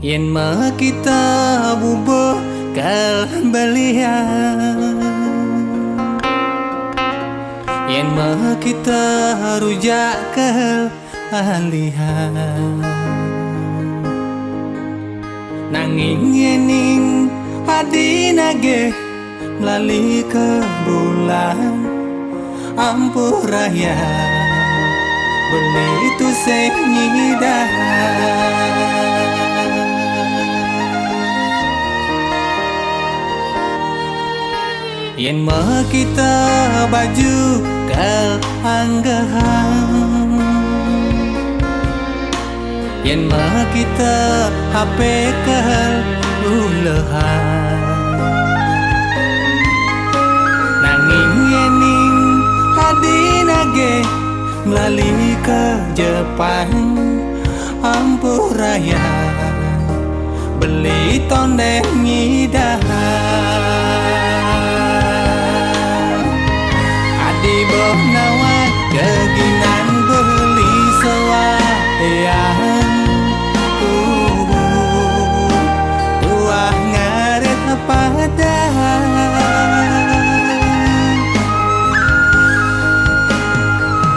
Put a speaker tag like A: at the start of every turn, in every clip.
A: Yen mah kita bubuh kal balian, yen mah kita rujak kal alihan. Nanging yening adina ge melali ke bulan ampuraya beli itu senyidah. Yen mah kita baju kal anggahan, yen mah kita HP kal ulehan. Nanging yening hadina ge melali ke Jepang ampuraya beli tonde ngidahan. Adi boh nawat keginan beli sewayan, tuah ngaret padahal.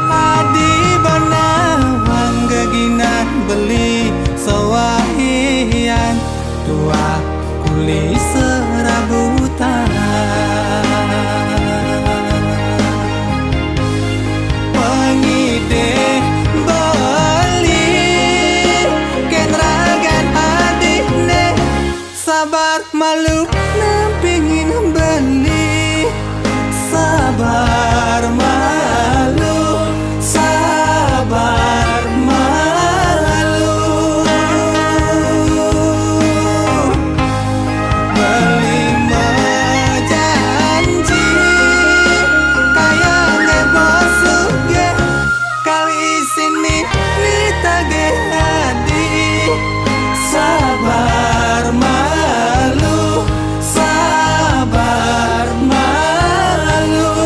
A: Adi banawang keginan beli sewayan, tuah kuli serabutan. Pengide beli kenragan adikne, sabar malu nampingin beli. Sabar malu, sabar malu, beli janji kayak ngebosuk ge kali sini kita ge adi. Sabar malu, sabar malu,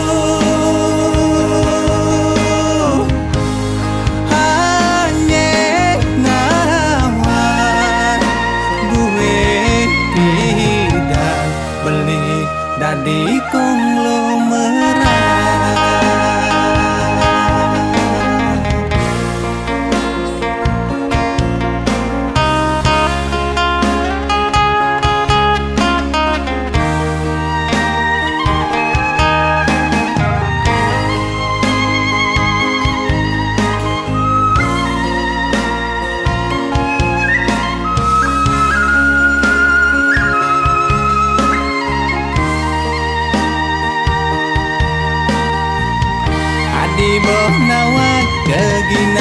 A: hanya nawar duit tidak beli dadi konglomerat. Di bawah nawat keginan